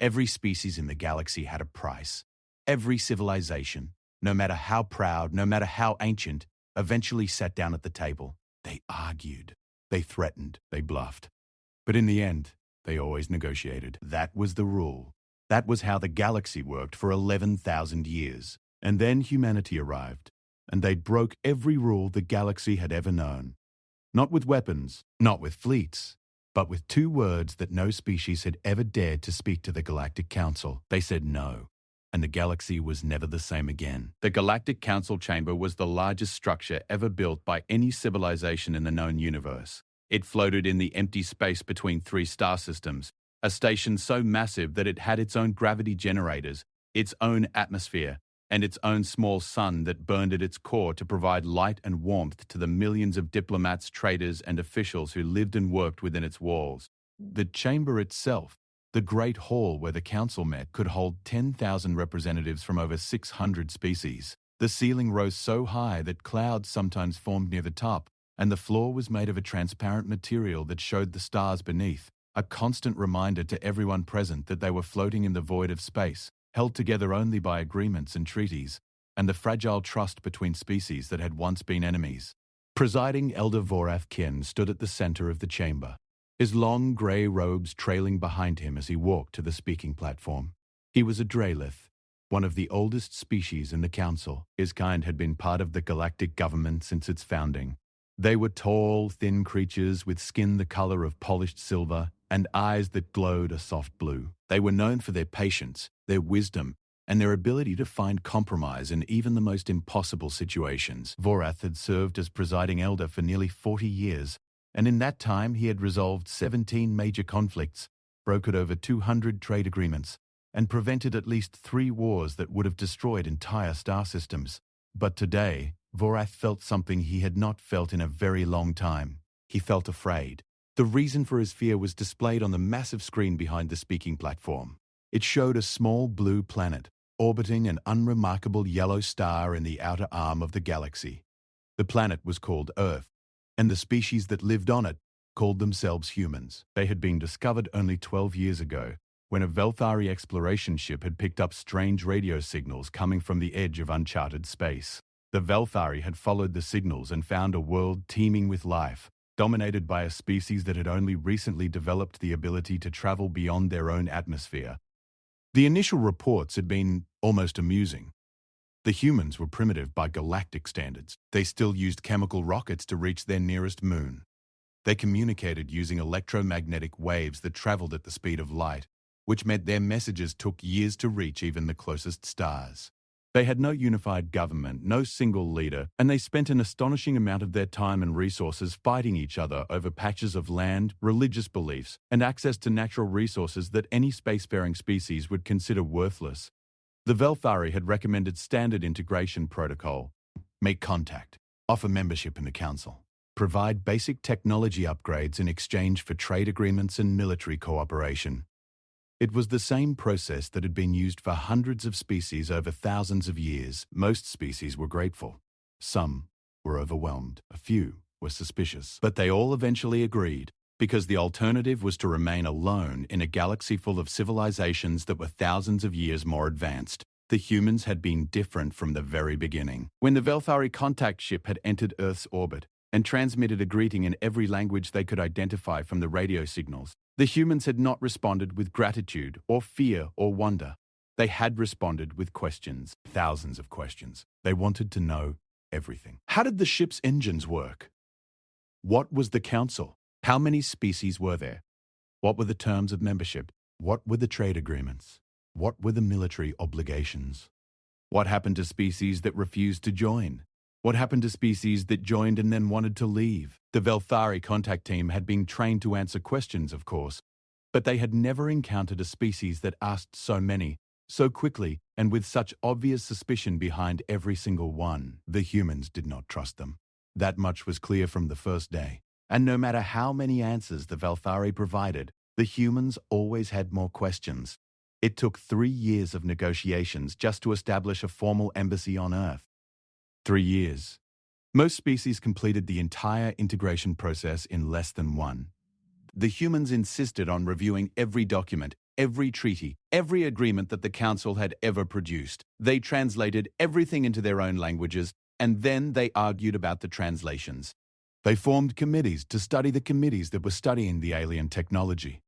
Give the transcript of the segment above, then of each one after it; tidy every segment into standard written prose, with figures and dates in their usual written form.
Every species in the galaxy had a price. Every civilization, no matter how proud, no matter how ancient, eventually sat down at the table. They argued, they threatened, they bluffed. But in the end, they always negotiated. That was the rule. That was how the galaxy worked for 11,000 years. And then humanity arrived, and they broke every rule the galaxy had ever known. Not with weapons, not with fleets, but with two words that no species had ever dared to speak to the Galactic Council. They said no, and the galaxy was never the same again. The Galactic Council chamber was the largest structure ever built by any civilization in the known universe. It floated in the empty space between three star systems, a station so massive that it had its own gravity generators, its own atmosphere, and its own small sun that burned at its core to provide light and warmth to the millions of diplomats, traders, and officials who lived and worked within its walls. The chamber itself, the great hall where the council met, could hold 10,000 representatives from over 600 species. The ceiling rose so high that clouds sometimes formed near the top, and the floor was made of a transparent material that showed the stars beneath, a constant reminder to everyone present that they were floating in the void of space, held together only by agreements and treaties, and the fragile trust between species that had once been enemies. Presiding Elder Vorath Chen stood at the center of the chamber, his long grey robes trailing behind him as he walked to the speaking platform. He was a Dreith, one of the oldest species in the council. His kind had been part of the galactic government since its founding. They were tall, thin creatures with skin the color of polished silver and eyes that glowed a soft blue. They were known for their patience, their wisdom, and their ability to find compromise in even the most impossible situations. Vorath had served as presiding elder for nearly 40 years, and in that time he had resolved 17 major conflicts, brokered over 200 trade agreements, and prevented at least 3 wars that would have destroyed entire star systems. But today, Vorath felt something he had not felt in a very long time. He felt afraid. The reason for his fear was displayed on the massive screen behind the speaking platform. It showed a small blue planet, orbiting an unremarkable yellow star in the outer arm of the galaxy. The planet was called Earth, and the species that lived on it called themselves humans. They had been discovered only 12 years ago, when a Velthari exploration ship had picked up strange radio signals coming from the edge of uncharted space. The Velthari had followed the signals and found a world teeming with life, dominated by a species that had only recently developed the ability to travel beyond their own atmosphere. The initial reports had been almost amusing. The humans were primitive by galactic standards. They still used chemical rockets to reach their nearest moon. They communicated using electromagnetic waves that traveled at the speed of light, which meant their messages took years to reach even the closest stars. They had no unified government, no single leader, and they spent an astonishing amount of their time and resources fighting each other over patches of land, religious beliefs, and access to natural resources that any spacefaring species would consider worthless. The Velthari had recommended standard integration protocol: make contact, offer membership in the council, provide basic technology upgrades in exchange for trade agreements and military cooperation. It was the same process that had been used for hundreds of species over thousands of years. Most species were grateful. Some were overwhelmed. A few were suspicious. But they all eventually agreed, because the alternative was to remain alone in a galaxy full of civilizations that were thousands of years more advanced. The humans had been different from the very beginning. When the Velthari contact ship had entered Earth's orbit and transmitted a greeting in every language they could identify from the radio signals, the humans had not responded with gratitude or fear or wonder. They had responded with questions, thousands of questions. They wanted to know everything. How did the ship's engines work? What was the council? How many species were there? What were the terms of membership? What were the trade agreements? What were the military obligations? What happened to species that refused to join? What happened to species that joined and then wanted to leave? The Velthari contact team had been trained to answer questions, of course, but they had never encountered a species that asked so many, so quickly, and with such obvious suspicion behind every single one. The humans did not trust them. That much was clear from the first day. And no matter how many answers the Velthari provided, the humans always had more questions. It took 3 years of negotiations just to establish a formal embassy on Earth. 3 years. Most species completed the entire integration process in less than 1. The humans insisted on reviewing every document, every treaty, every agreement that the Council had ever produced. They translated everything into their own languages, and then they argued about the translations. They formed committees to study the committees that were studying the alien technology.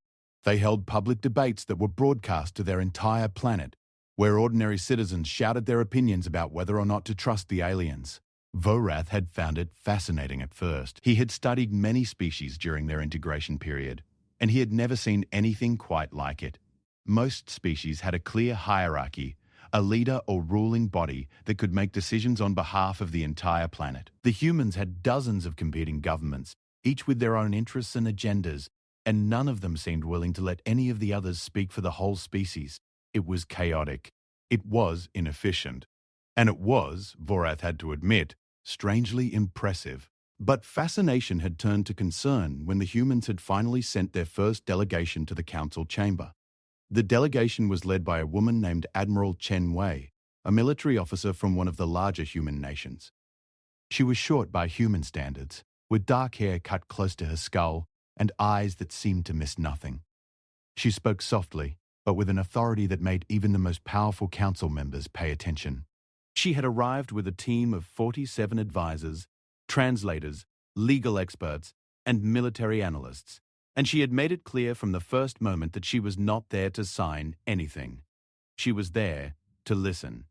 They held public debates that were broadcast to their entire planet, where ordinary citizens shouted their opinions about whether or not to trust the aliens. Vorath had found it fascinating at first. He had studied many species during their integration period, and he had never seen anything quite like it. Most species had a clear hierarchy, a leader or ruling body that could make decisions on behalf of the entire planet. The humans had dozens of competing governments, each with their own interests and agendas, and none of them seemed willing to let any of the others speak for the whole species. It was chaotic. It was inefficient. And it was, Vorath had to admit, strangely impressive. But fascination had turned to concern when the humans had finally sent their first delegation to the council chamber. The delegation was led by a woman named Admiral Chen, a military officer from one of the larger human nations. She was short by human standards, with dark hair cut close to her skull and eyes that seemed to miss nothing. She spoke softly, but with an authority that made even the most powerful council members pay attention. She had arrived with a team of 47 advisors, translators, legal experts, and military analysts, and she had made it clear from the first moment that she was not there to sign anything. She was there to listen.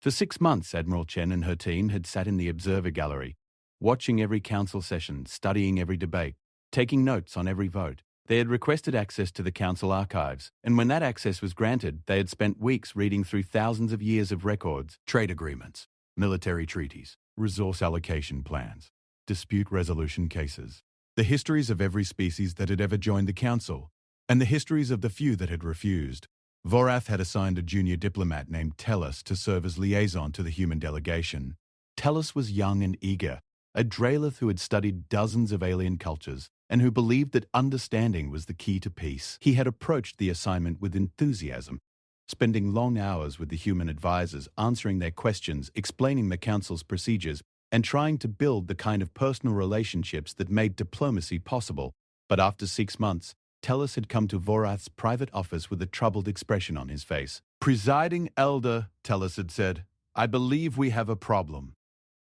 For 6 months, Admiral Chen and her team had sat in the observer gallery, watching every council session, studying every debate, taking notes on every vote. They had requested access to the council archives, and when that access was granted, they had spent weeks reading through thousands of years of records, trade agreements, military treaties, resource allocation plans, dispute resolution cases, the histories of every species that had ever joined the council, and the histories of the few that had refused. Vorath had assigned a junior diplomat named Tellus to serve as liaison to the human delegation. Tellus was young and eager, a Dreith who had studied dozens of alien cultures and who believed that understanding was the key to peace. He had approached the assignment with enthusiasm, spending long hours with the human advisors, answering their questions, explaining the council's procedures, and trying to build the kind of personal relationships that made diplomacy possible. But after 6 months, Tellus had come to Vorath's private office with a troubled expression on his face. "Presiding Elder," Tellus had said, "I believe we have a problem."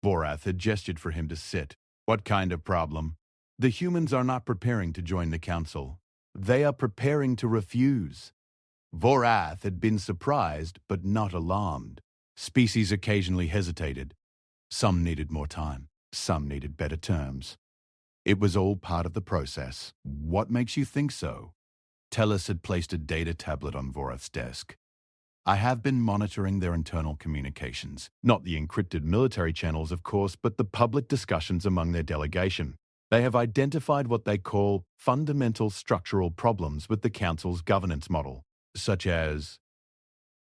Vorath had gestured for him to sit. "What kind of problem?" "The humans are not preparing to join the council. They are preparing to refuse." Vorath had been surprised, but not alarmed. Species occasionally hesitated. Some needed more time. Some needed better terms. It was all part of the process. "What makes you think so?" Tellus had placed a data tablet on Vorath's desk. "I have been monitoring their internal communications. Not the encrypted military channels, of course, but the public discussions among their delegation. They have identified what they call fundamental structural problems with the Council's governance model, such as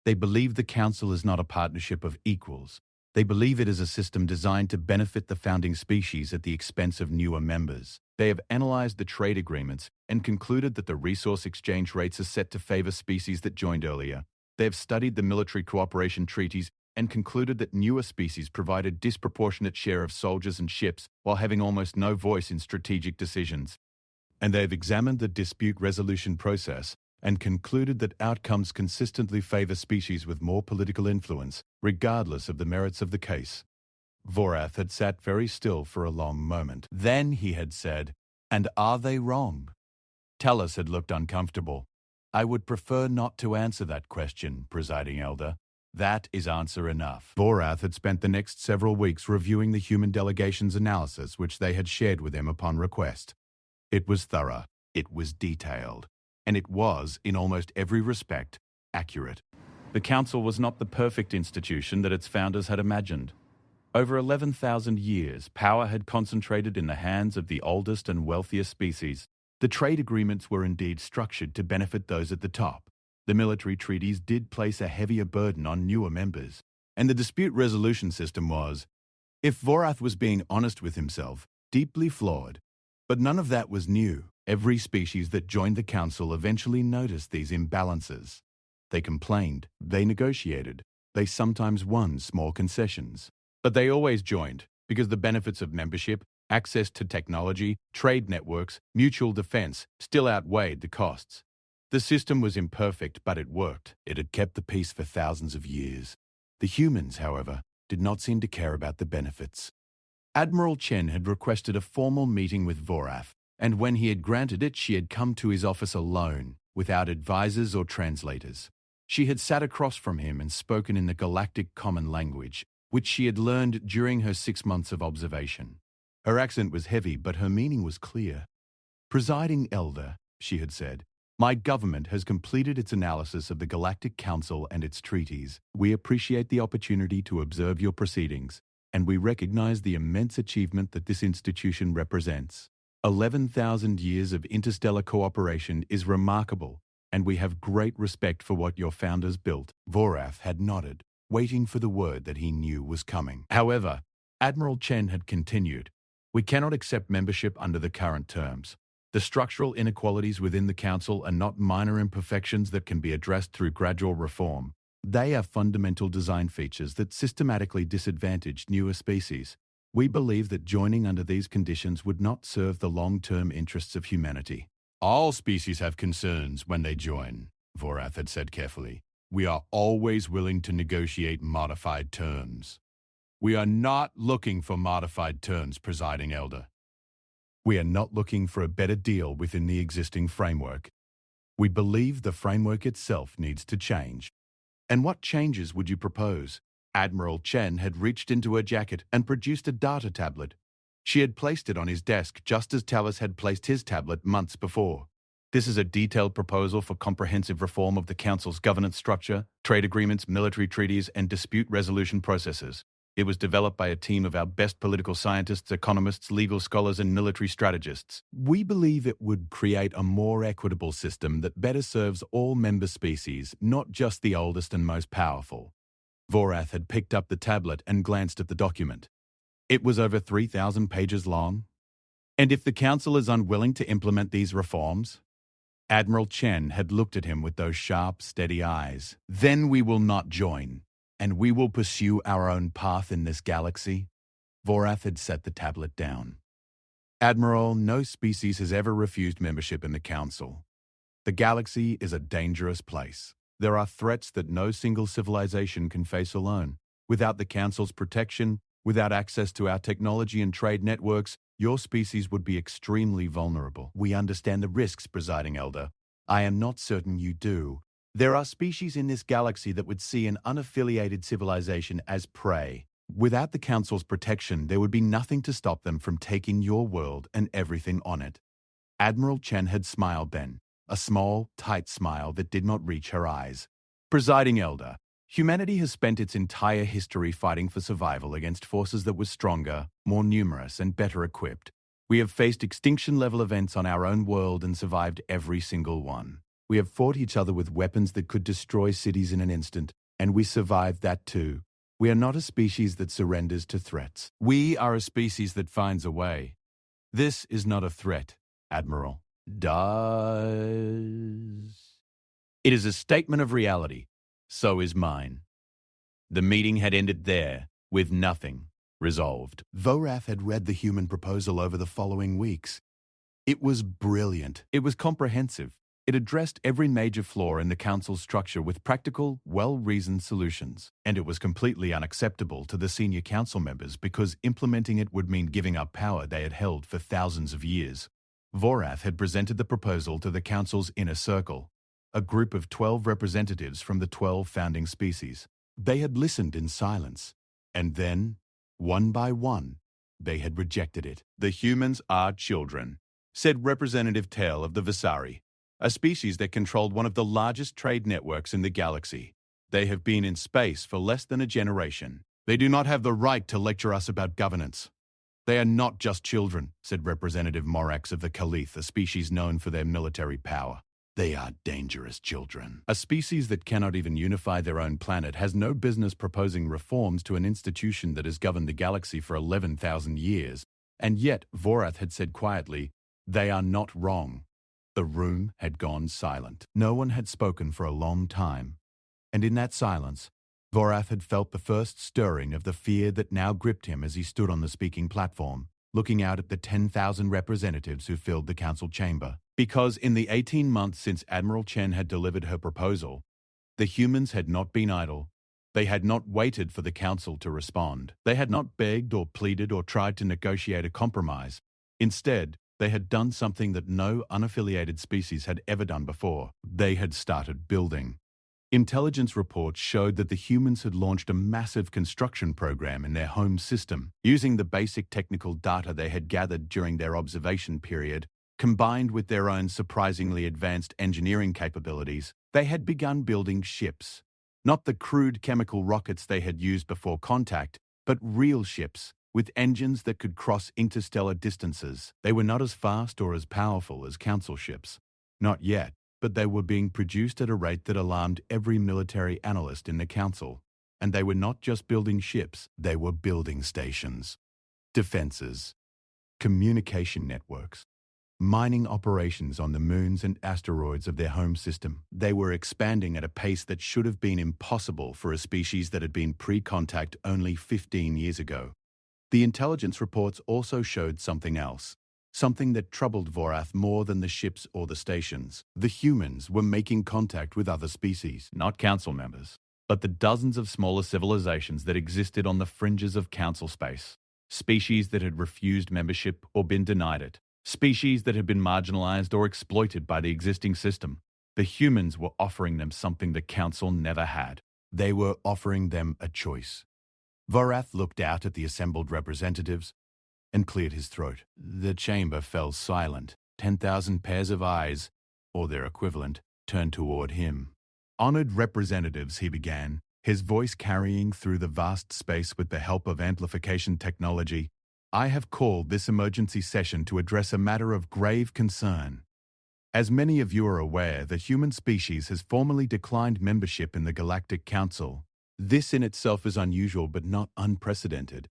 they believe the Council is not a partnership of equals. They believe it is a system designed to benefit the founding species at the expense of newer members. They have analyzed the trade agreements and concluded that the resource exchange rates are set to favor species that joined earlier. They have studied the military cooperation treaties and concluded that newer species provide a disproportionate share of soldiers and ships while having almost no voice in strategic decisions. And they have examined the dispute resolution process and concluded that outcomes consistently favor species with more political influence, regardless of the merits of the case." Vorath had sat very still for a long moment. Then he had said, "And are they wrong?" Tellus had looked uncomfortable. "I would prefer not to answer that question, Presiding Elder. That is answer enough." Vorath had spent the next several weeks reviewing the human delegation's analysis, which they had shared with him upon request. It was thorough, it was detailed, and it was, in almost every respect, accurate. The Council was not the perfect institution that its founders had imagined. Over 11,000 years, power had concentrated in the hands of the oldest and wealthiest species. The trade agreements were indeed structured to benefit those at the top. The military treaties did place a heavier burden on newer members. And the dispute resolution system was, if Vorath was being honest with himself, deeply flawed. But none of that was new. Every species that joined the Council eventually noticed these imbalances. They complained, they negotiated, they sometimes won small concessions. But they always joined, because the benefits of membership, access to technology, trade networks, mutual defense still outweighed the costs. The system was imperfect, but it worked. It had kept the peace for thousands of years. The humans, however, did not seem to care about the benefits. Admiral Chen had requested a formal meeting with Vorath, and when he had granted it, she had come to his office alone, without advisors or translators. She had sat across from him and spoken in the Galactic Common Language, which she had learned during her 6 months of observation. Her accent was heavy, but her meaning was clear. "Presiding Elder," she had said, "my government has completed its analysis of the Galactic Council and its treaties. We appreciate the opportunity to observe your proceedings, and we recognize the immense achievement that this institution represents. 11,000 years of interstellar cooperation is remarkable, and we have great respect for what your founders built." Vorath had nodded, waiting for the word that he knew was coming. However, Admiral Chen had continued, "We cannot accept membership under the current terms. The structural inequalities within the Council are not minor imperfections that can be addressed through gradual reform. They are fundamental design features that systematically disadvantage newer species. We believe that joining under these conditions would not serve the long-term interests of humanity." "All species have concerns when they join," Vorath had said carefully. "We are always willing to negotiate modified terms." "We are not looking for modified terms, Presiding Elder." "We are not looking for a better deal within the existing framework. We believe the framework itself needs to change." "And what changes would you propose?" Admiral Chen had reached into her jacket and produced a data tablet. She had placed it on his desk just as Talus had placed his tablet months before. "This is a detailed proposal for comprehensive reform of the Council's governance structure, trade agreements, military treaties, and dispute resolution processes. It was developed by a team of our best political scientists, economists, legal scholars, and military strategists. We believe it would create a more equitable system that better serves all member species, not just the oldest and most powerful." Vorath had picked up the tablet and glanced at the document. It was over 3,000 pages long. "And if the Council is unwilling to implement these reforms?" Admiral Chen had looked at him with those sharp, steady eyes. "Then we will not join, and we will pursue our own path in this galaxy." Vorath had set the tablet down. "Admiral, no species has ever refused membership in the Council. The galaxy is a dangerous place. There are threats that no single civilization can face alone. Without the Council's protection, without access to our technology and trade networks, your species would be extremely vulnerable. We understand the risks, Presiding Elder. I am not certain you do. There are species in this galaxy that would see an unaffiliated civilization as prey. Without the Council's protection, there would be nothing to stop them from taking your world and everything on it." Admiral Chen had smiled then, a small, tight smile that did not reach her eyes. "Presiding Elder, humanity has spent its entire history fighting for survival against forces that were stronger, more numerous, and better equipped. We have faced extinction-level events on our own world and survived every single one. We have fought each other with weapons that could destroy cities in an instant, and we survived that too. We are not a species that surrenders to threats. We are a species that finds a way. This is not a threat, Admiral. Does. It is a statement of reality. So is mine." The meeting had ended there, with nothing resolved. Vorath had read the human proposal over the following weeks. It was brilliant. It was comprehensive. It addressed every major flaw in the Council's structure with practical, well-reasoned solutions. And it was completely unacceptable to the senior Council members because implementing it would mean giving up power they had held for thousands of years. Vorath had presented the proposal to the Council's inner circle, a group of 12 representatives from the 12 founding species. They had listened in silence, and then, one by one, they had rejected it. "The humans are children," said Representative Tail of the Visari, a species that controlled one of the largest trade networks in the galaxy. "They have been in space for less than a generation. They do not have the right to lecture us about governance." "They are not just children," said Representative Morax of the Calith, a species known for their military power. "They are dangerous children. A species that cannot even unify their own planet has no business proposing reforms to an institution that has governed the galaxy for 11,000 years. And yet, Vorath had said quietly, "They are not wrong." The room had gone silent. No one had spoken for a long time. And in that silence, Vorath had felt the first stirring of the fear that now gripped him as he stood on the speaking platform, looking out at the 10,000 representatives who filled the council chamber. Because in the 18 months since Admiral Chen had delivered her proposal, the humans had not been idle. They had not waited for the council to respond. They had not begged or pleaded or tried to negotiate a compromise. Instead, they had done something that no unaffiliated species had ever done before. They had started building. Intelligence reports showed that the humans had launched a massive construction program in their home system. Using the basic technical data they had gathered during their observation period, combined with their own surprisingly advanced engineering capabilities, they had begun building ships. Not the crude chemical rockets they had used before contact, but real ships, with engines that could cross interstellar distances. They were not as fast or as powerful as council ships. Not yet, but they were being produced at a rate that alarmed every military analyst in the council. And they were not just building ships, they were building stations, defenses, communication networks, mining operations on the moons and asteroids of their home system. They were expanding at a pace that should have been impossible for a species that had been pre-contact only 15 years ago. The intelligence reports also showed something else, something that troubled Vorath more than the ships or the stations. The humans were making contact with other species, not council members, but the dozens of smaller civilizations that existed on the fringes of council space. Species that had refused membership or been denied it. Species that had been marginalized or exploited by the existing system. The humans were offering them something the council never had. They were offering them a choice. Vorath looked out at the assembled representatives and cleared his throat. The chamber fell silent. 10,000 pairs of eyes, or their equivalent, turned toward him. Honored representatives, he began, his voice carrying through the vast space with the help of amplification technology. I have called this emergency session to address a matter of grave concern. As many of you are aware, the human species has formally declined membership in the Galactic Council. This in itself is unusual but not unprecedented.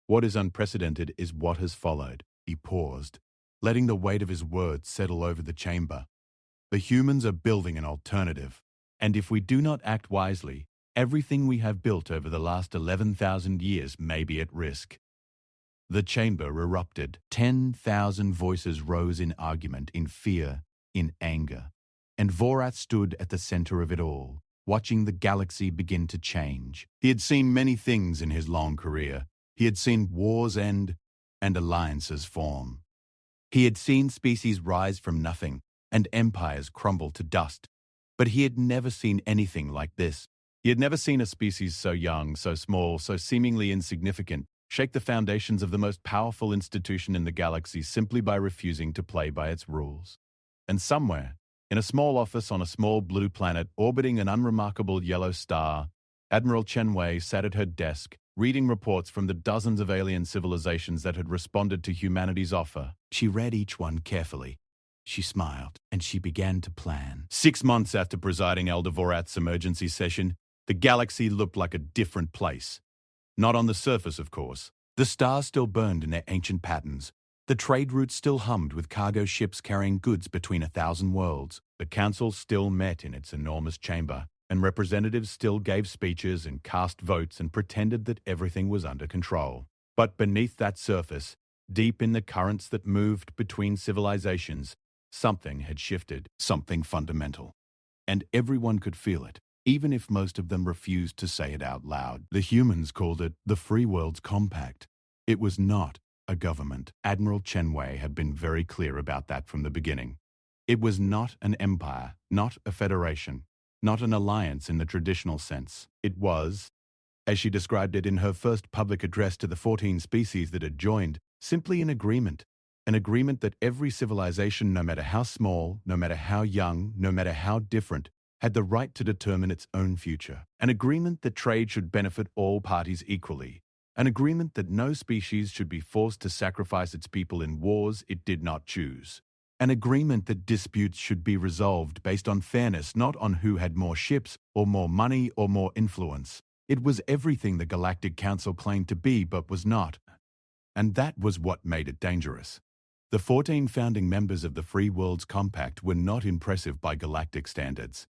What is unprecedented is what has followed. He paused, letting the weight of his words settle over the chamber. The humans are building an alternative, and if we do not act wisely, everything we have built over the last 11,000 years may be at risk. The chamber erupted. 10,000 voices rose in argument, in fear, in anger. And Vorath stood at the center of it all, watching the galaxy begin to change. He had seen many things in his long career. He had seen wars end and alliances form. He had seen species rise from nothing and empires crumble to dust. But he had never seen anything like this. He had never seen a species so young, so small, so seemingly insignificant, shake the foundations of the most powerful institution in the galaxy simply by refusing to play by its rules. And somewhere, in a small office on a small blue planet orbiting an unremarkable yellow star, Admiral Chen sat at her desk, reading reports from the dozens of alien civilizations that had responded to humanity's offer. She read each one carefully. She smiled, and she began to plan. 6 months after presiding Elder Vorath's emergency session, the galaxy looked like a different place. Not on the surface, of course. The stars still burned in their ancient patterns. The trade routes still hummed with cargo ships carrying goods between 1,000 worlds. The council still met in its enormous chamber, and representatives still gave speeches and cast votes and pretended that everything was under control. But beneath that surface, deep in the currents that moved between civilizations, something had shifted, something fundamental. And everyone could feel it, even if most of them refused to say it out loud. The humans called it the Free World's Compact. It was not a government. Admiral Chen had been very clear about that from the beginning. It was not an empire, not a federation, not an alliance in the traditional sense. It was, as she described it in her first public address to the 14 species that had joined, simply an agreement that every civilization, no matter how small, no matter how young, no matter how different, had the right to determine its own future. An agreement that trade should benefit all parties equally. An agreement that no species should be forced to sacrifice its people in wars it did not choose. An agreement that disputes should be resolved based on fairness, not on who had more ships or more money or more influence. It was everything the Galactic Council claimed to be but was not. And that was what made it dangerous. The 14 founding members of the Free World's Compact were not impressive by galactic standards.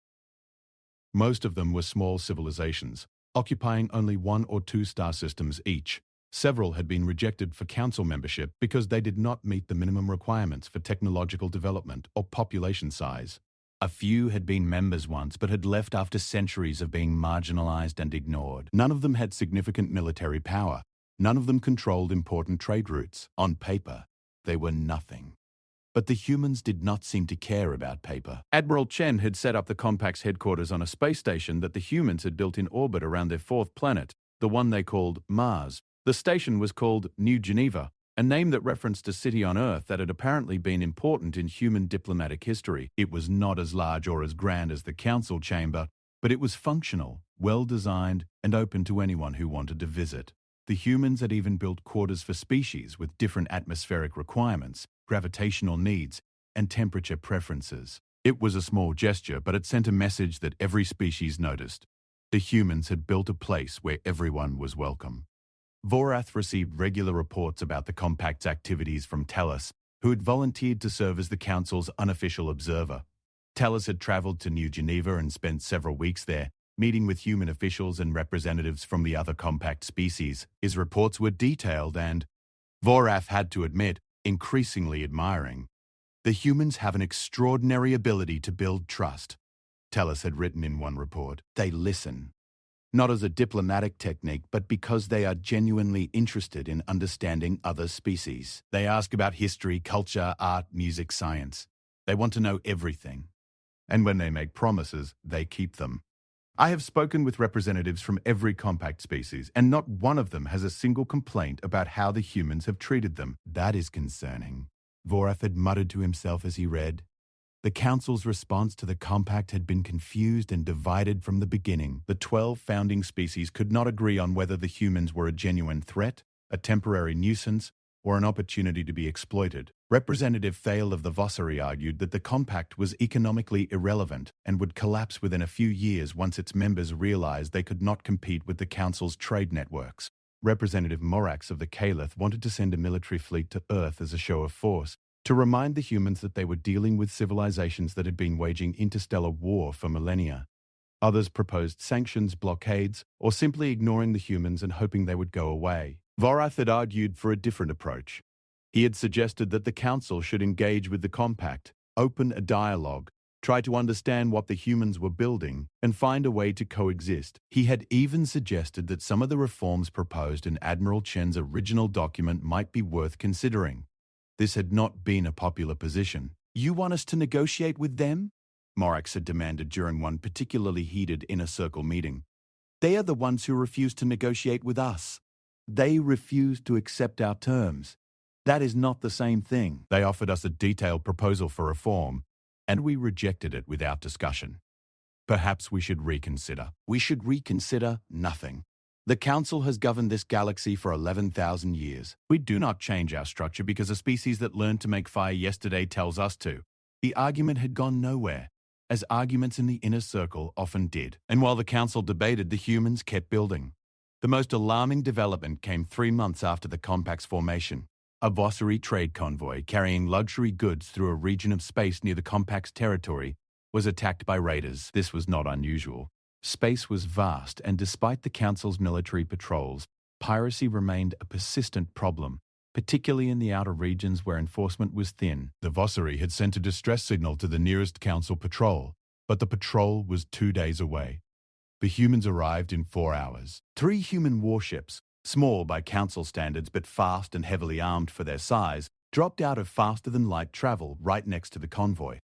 Most of them were small civilizations, occupying only 1 or 2 star systems each. Several had been rejected for council membership because they did not meet the minimum requirements for technological development or population size. A few had been members once but had left after centuries of being marginalized and ignored. None of them had significant military power. None of them controlled important trade routes. On paper, they were nothing. But the humans did not seem to care about paper. Admiral Chen had set up the Compact's headquarters on a space station that the humans had built in orbit around their fourth planet, the one they called Mars. The station was called New Geneva, a name that referenced a city on Earth that had apparently been important in human diplomatic history. It was not as large or as grand as the council chamber, but it was functional, well-designed, and open to anyone who wanted to visit. The humans had even built quarters for species with different atmospheric requirements, gravitational needs, and temperature preferences. It was a small gesture, but it sent a message that every species noticed. The humans had built a place where everyone was welcome. Vorath received regular reports about the Compact's activities from Tellus, who had volunteered to serve as the Council's unofficial observer. Tellus had traveled to New Geneva and spent several weeks there, meeting with human officials and representatives from the other Compact species. His reports were detailed and, Vorath had to admit, increasingly admiring. The humans have an extraordinary ability to build trust, Tellus had written in one report. They listen. Not as a diplomatic technique, but because they are genuinely interested in understanding other species. They ask about history, culture, art, music, science. They want to know everything. And when they make promises, they keep them. I have spoken with representatives from every Compact species, and not one of them has a single complaint about how the humans have treated them. That is concerning, Vorath had muttered to himself as he read. The Council's response to the Compact had been confused and divided from the beginning. The 12 founding species could not agree on whether the humans were a genuine threat, a temporary nuisance, or an opportunity to be exploited. Representative Thale of the Vossari argued that the Compact was economically irrelevant and would collapse within a few years once its members realized they could not compete with the Council's trade networks. Representative Morax of the Caliph wanted to send a military fleet to Earth as a show of force, to remind the humans that they were dealing with civilizations that had been waging interstellar war for millennia. Others proposed sanctions, blockades, or simply ignoring the humans and hoping they would go away. Vorath had argued for a different approach. He had suggested that the Council should engage with the Compact, open a dialogue, try to understand what the humans were building, and find a way to coexist. He had even suggested that some of the reforms proposed in Admiral Chen's original document might be worth considering. This had not been a popular position. You want us to negotiate with them? Morax had demanded during one particularly heated inner circle meeting. They are the ones who refuse to negotiate with us. They refused to accept our terms. That is not the same thing. They offered us a detailed proposal for reform, and we rejected it without discussion. Perhaps we should reconsider. We should reconsider nothing. The Council has governed this galaxy for 11,000 years. We do not change our structure because a species that learned to make fire yesterday tells us to. The argument had gone nowhere, as arguments in the inner circle often did. And while the Council debated, the humans kept building. The most alarming development came 3 months after the Compact's formation. A Vossari trade convoy carrying luxury goods through a region of space near the Compact's territory was attacked by raiders. This was not unusual. Space was vast, and despite the Council's military patrols, piracy remained a persistent problem, particularly in the outer regions where enforcement was thin. The Vossari had sent a distress signal to the nearest Council patrol, but the patrol was 2 days away. The humans arrived in 4 hours. 3 human warships, small by Council standards but fast and heavily armed for their size, dropped out of faster-than-light travel right next to the convoy.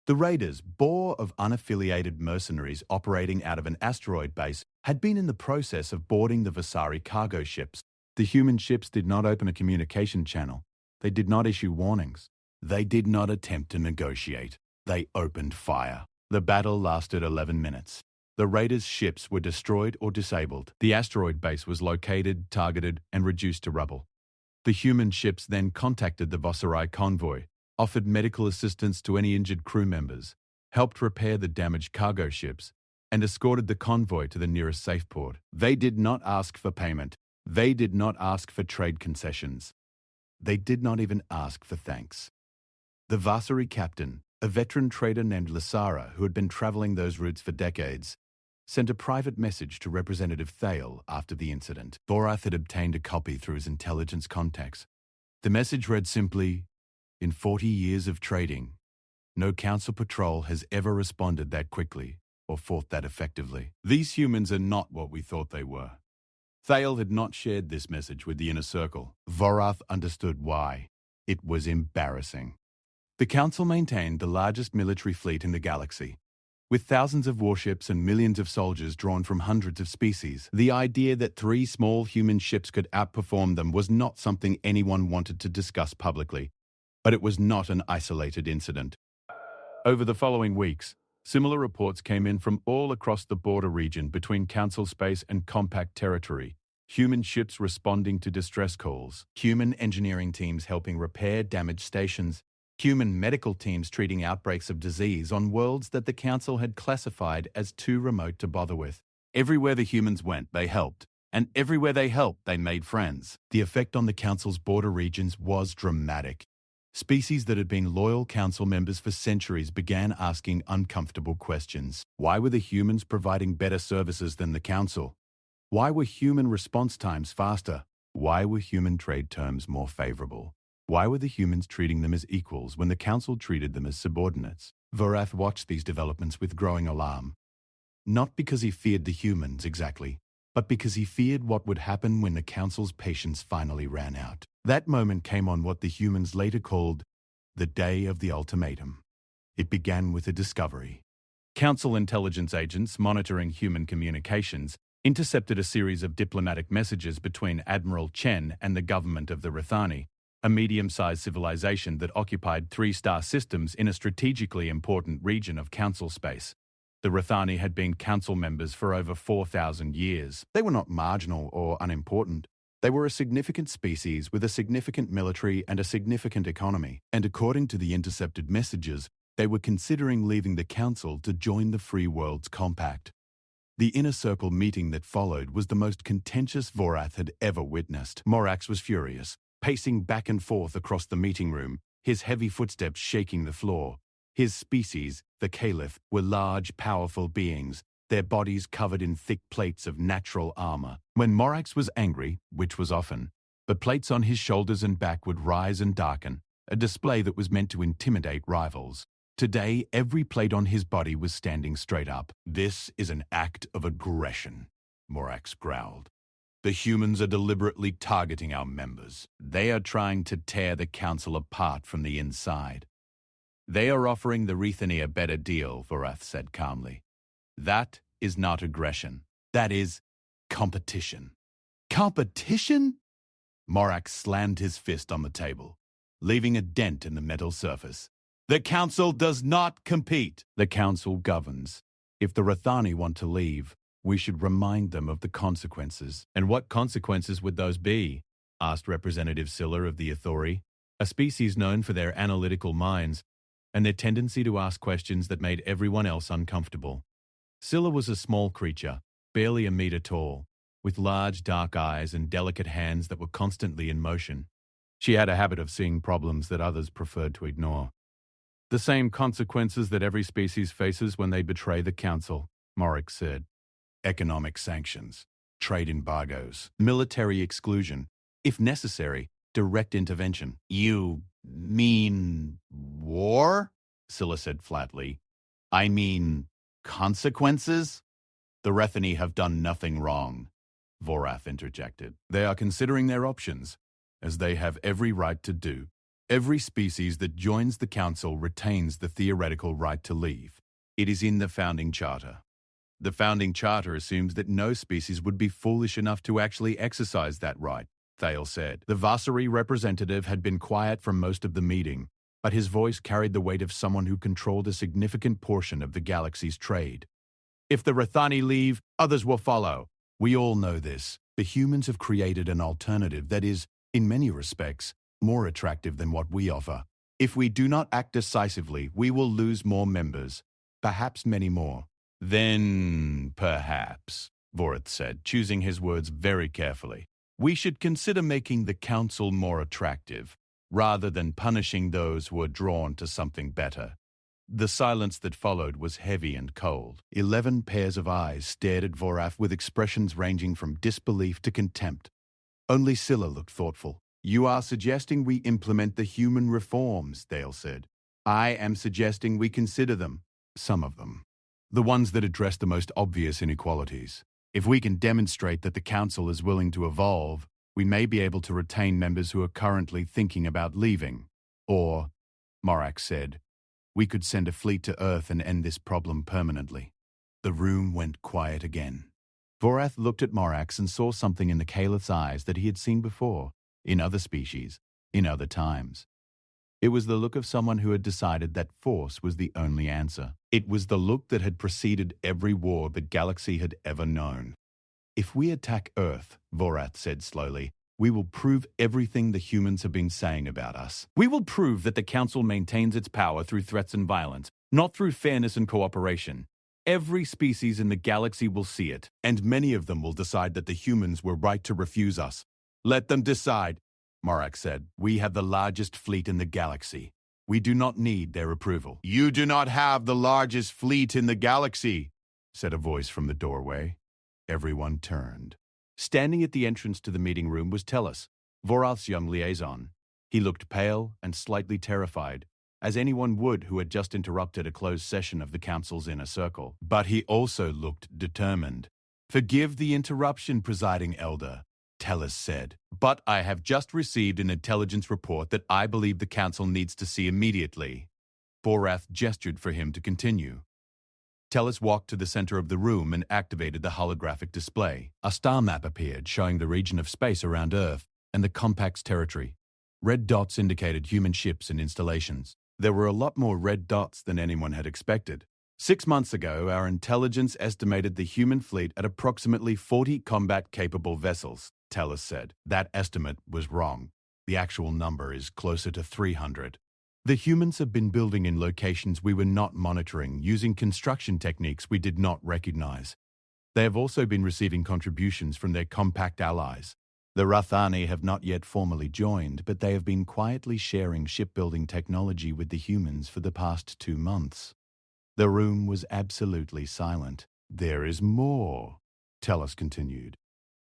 The raiders, bore of unaffiliated mercenaries operating out of an asteroid base, had been in the process of boarding the Vossari cargo ships. The human ships did not open a communication channel. They did not issue warnings. They did not attempt to negotiate. They opened fire. The battle lasted 11 minutes. The raiders' ships were destroyed or disabled. The asteroid base was located, targeted, and reduced to rubble. The human ships then contacted the Vossari convoy, offered medical assistance to any injured crew members, helped repair the damaged cargo ships, and escorted the convoy to the nearest safe port. They did not ask for payment. They did not ask for trade concessions. They did not even ask for thanks. The Vossari captain, a veteran trader named Lysara who had been traveling those routes for decades, sent a private message to Representative Thale after the incident. Vorath had obtained a copy through his intelligence contacts. The message read simply, "In 40 years of trading, no council patrol has ever responded that quickly or fought that effectively. These humans are not what we thought they were." Thale had not shared this message with the inner circle. Vorath understood why. It was embarrassing. The council maintained the largest military fleet in the galaxy. With thousands of warships and millions of soldiers drawn from hundreds of species, the idea that 3 small human ships could outperform them was not something anyone wanted to discuss publicly. But it was not an isolated incident. Over the following weeks, similar reports came in from all across the border region between Council space and compact territory. Human ships responding to distress calls, human engineering teams helping repair damaged stations, human medical teams treating outbreaks of disease on worlds that the Council had classified as too remote to bother with. Everywhere the humans went, they helped. And everywhere they helped, they made friends. The effect on the Council's border regions was dramatic. Species that had been loyal Council members for centuries began asking uncomfortable questions. Why were the humans providing better services than the Council? Why were human response times faster? Why were human trade terms more favorable? Why were the humans treating them as equals when the Council treated them as subordinates? Vorath watched these developments with growing alarm. Not because he feared the humans exactly, but because he feared what would happen when the Council's patience finally ran out. That moment came on what the humans later called the Day of the Ultimatum. It began with a discovery. Council intelligence agents monitoring human communications intercepted a series of diplomatic messages between Admiral Chen and the government of the Rithani, a medium-sized civilization that occupied 3-star systems in a strategically important region of Council space. The Rithani had been Council members for over 4,000 years. They were not marginal or unimportant. They were a significant species with a significant military and a significant economy. And according to the intercepted messages, they were considering leaving the Council to join the Free Worlds Compact. The inner circle meeting that followed was the most contentious Vorath had ever witnessed. Morax was furious, pacing back and forth across the meeting room, his heavy footsteps shaking the floor. His species, the Caliph, were large, powerful beings, their bodies covered in thick plates of natural armor. When Morax was angry, which was often, the plates on his shoulders and back would rise and darken, a display that was meant to intimidate rivals. Today, every plate on his body was standing straight up. "This is an act of aggression," Morax growled. "The humans are deliberately targeting our members. They are trying to tear the Council apart from the inside." "They are offering the Rithani a better deal," Vorath said calmly. "That is not aggression. That is competition." "Competition?" Morax slammed his fist on the table, leaving a dent in the metal surface. "The Council does not compete. The Council governs. If the Rithani want to leave, we should remind them of the consequences." "And what consequences would those be?" asked Representative Scylla of the Authority, a species known for their analytical minds and their tendency to ask questions that made everyone else uncomfortable. Scylla was a small creature, barely a meter tall, with large dark eyes and delicate hands that were constantly in motion. She had a habit of seeing problems that others preferred to ignore. "The same consequences that every species faces when they betray the Council," Morax said. "Economic sanctions, trade embargoes, military exclusion, if necessary, direct intervention." "You mean war?" Scylla said flatly. "I mean consequences?" "The Rithani have done nothing wrong," Vorath interjected. "They are considering their options, as they have every right to do. Every species that joins the Council retains the theoretical right to leave. It is in the Founding Charter. The Founding Charter assumes that no species would be foolish enough to actually exercise that right," Thale said. The Vasari representative had been quiet for most of the meeting, but his voice carried the weight of someone who controlled a significant portion of the galaxy's trade. "If the Rithani leave, others will follow. We all know this. The humans have created an alternative that is, in many respects, more attractive than what we offer. If we do not act decisively, we will lose more members, perhaps many more." "Then, perhaps," Vorath said, choosing his words very carefully, "we should consider making the Council more attractive, rather than punishing those who are drawn to something better." The silence that followed was heavy and cold. 11 pairs of eyes stared at Vorath with expressions ranging from disbelief to contempt. Only Scylla looked thoughtful. "You are suggesting we implement the human reforms," Dale said. "I am suggesting we consider them. Some of them. The ones that address the most obvious inequalities. If we can demonstrate that the Council is willing to evolve, we may be able to retain members who are currently thinking about leaving. Or," Morax said, "we could send a fleet to Earth and end this problem permanently." The room went quiet again. Vorath looked at Morax and saw something in the Calith's eyes that he had seen before, in other species, in other times. It was the look of someone who had decided that force was the only answer. It was the look that had preceded every war the galaxy had ever known. "If we attack Earth," Vorath said slowly, "we will prove everything the humans have been saying about us. We will prove that the Council maintains its power through threats and violence, not through fairness and cooperation. Every species in the galaxy will see it, and many of them will decide that the humans were right to refuse us." "Let them decide," Morax said. "We have the largest fleet in the galaxy. We do not need their approval." "You do not have the largest fleet in the galaxy," said a voice from the doorway. Everyone turned. Standing at the entrance to the meeting room was Tellus, Vorath's young liaison. He looked pale and slightly terrified, as anyone would who had just interrupted a closed session of the Council's inner circle. But he also looked determined. "Forgive the interruption, presiding elder," Tellus said, "but I have just received an intelligence report that I believe the Council needs to see immediately." Vorath gestured for him to continue. Tellus walked to the center of the room and activated the holographic display. A star map appeared, showing the region of space around Earth and the Compact's territory. Red dots indicated human ships and installations. There were a lot more red dots than anyone had expected. 6 months ago, our intelligence estimated the human fleet at approximately 40 combat-capable vessels, Tellus said. That estimate was wrong. The actual number is closer to 300. The humans have been building in locations we were not monitoring, using construction techniques we did not recognize. They have also been receiving contributions from their compact allies. The Rathani have not yet formally joined, but they have been quietly sharing shipbuilding technology with the humans for the past 2 months. The room was absolutely silent. "There is more," Tellus continued.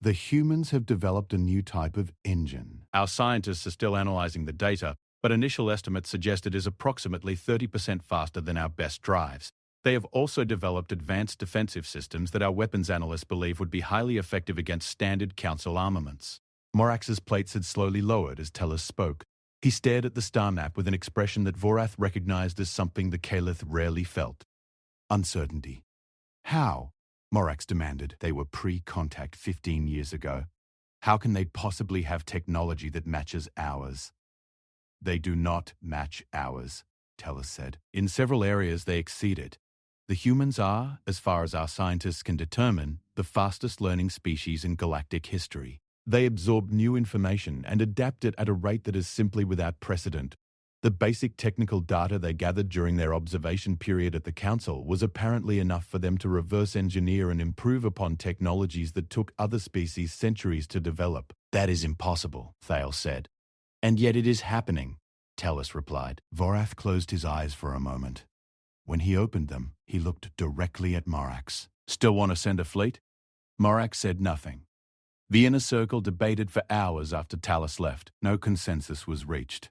"The humans have developed a new type of engine. Our scientists are still analyzing the data, but initial estimates suggest it is approximately 30% faster than our best drives. They have also developed advanced defensive systems that our weapons analysts believe would be highly effective against standard Council armaments." Morax's plates had slowly lowered as Tellus spoke. He stared at the star map with an expression that Vorath recognized as something the Calith rarely felt. Uncertainty. "How?" Morax demanded. "They were pre-contact 15 years ago. How can they possibly have technology that matches ours?" "They do not match ours," Tellus said. "In several areas they exceed it. The humans are, as far as our scientists can determine, the fastest learning species in galactic history. They absorb new information and adapt it at a rate that is simply without precedent. The basic technical data they gathered during their observation period at the Council was apparently enough for them to reverse engineer and improve upon technologies that took other species centuries to develop." "That is impossible," Thale said. "And yet it is happening," Tellus replied. Vorath closed his eyes for a moment. When he opened them, he looked directly at Morax. "Still want to send a fleet?" Morax said nothing. The inner circle debated for hours after Tellus left. No consensus was reached.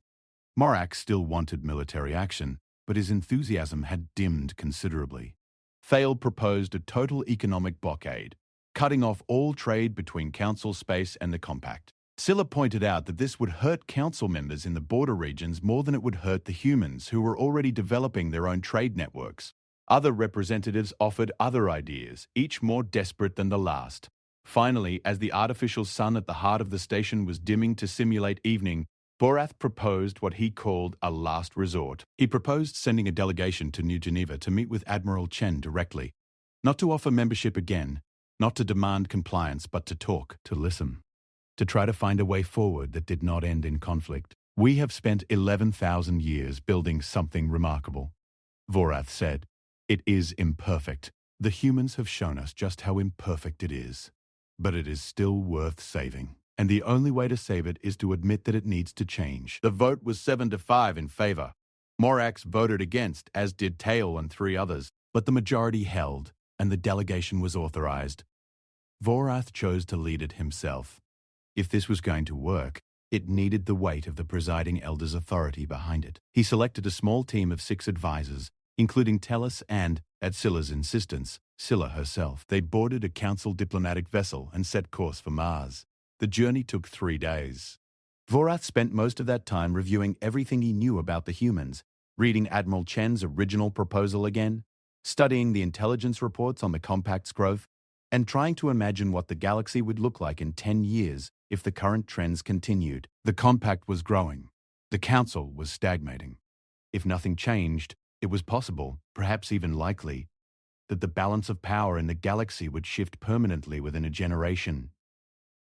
Morax still wanted military action, but his enthusiasm had dimmed considerably. Thale proposed a total economic blockade, cutting off all trade between Council space and the Compact. Scylla pointed out that this would hurt Council members in the border regions more than it would hurt the humans, who were already developing their own trade networks. Other representatives offered other ideas, each more desperate than the last. Finally, as the artificial sun at the heart of the station was dimming to simulate evening, Vorath proposed what he called a last resort. He proposed sending a delegation to New Geneva to meet with Admiral Chen directly, not to offer membership again, not to demand compliance, but to talk, to listen, to try to find a way forward that did not end in conflict. "We have spent 11,000 years building something remarkable," Vorath said. "It is imperfect. The humans have shown us just how imperfect it is. But it is still worth saving. And the only way to save it is to admit that it needs to change." The vote was 7-5 in favor. Morax voted against, as did Tail and 3 others, but the majority held, and the delegation was authorized. Vorath chose to lead it himself. If this was going to work, it needed the weight of the presiding elder's authority behind it. He selected a small team of 6 advisors, including Tellus and, at Scylla's insistence, Scylla herself. They boarded a council diplomatic vessel and set course for Mars. The journey took 3 days. Vorath spent most of that time reviewing everything he knew about the humans, reading Admiral Chen's original proposal again, studying the intelligence reports on the compact's growth, and trying to imagine what the galaxy would look like in 10 years if the current trends continued. The compact was growing. The council was stagnating. If nothing changed, it was possible, perhaps even likely, that the balance of power in the galaxy would shift permanently within a generation.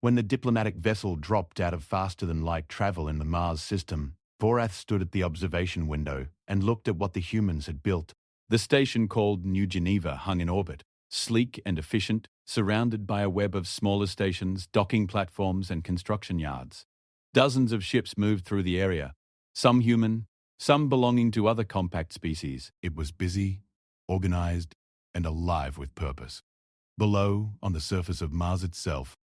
When the diplomatic vessel dropped out of faster-than-light travel in the Mars system, Vorath stood at the observation window and looked at what the humans had built. The station called New Geneva hung in orbit, sleek and efficient, surrounded by a web of smaller stations, docking platforms, and construction yards. Dozens of ships moved through the area, some human, some belonging to other compact species. It was busy, organized, and alive with purpose. Below, on the surface of Mars itself,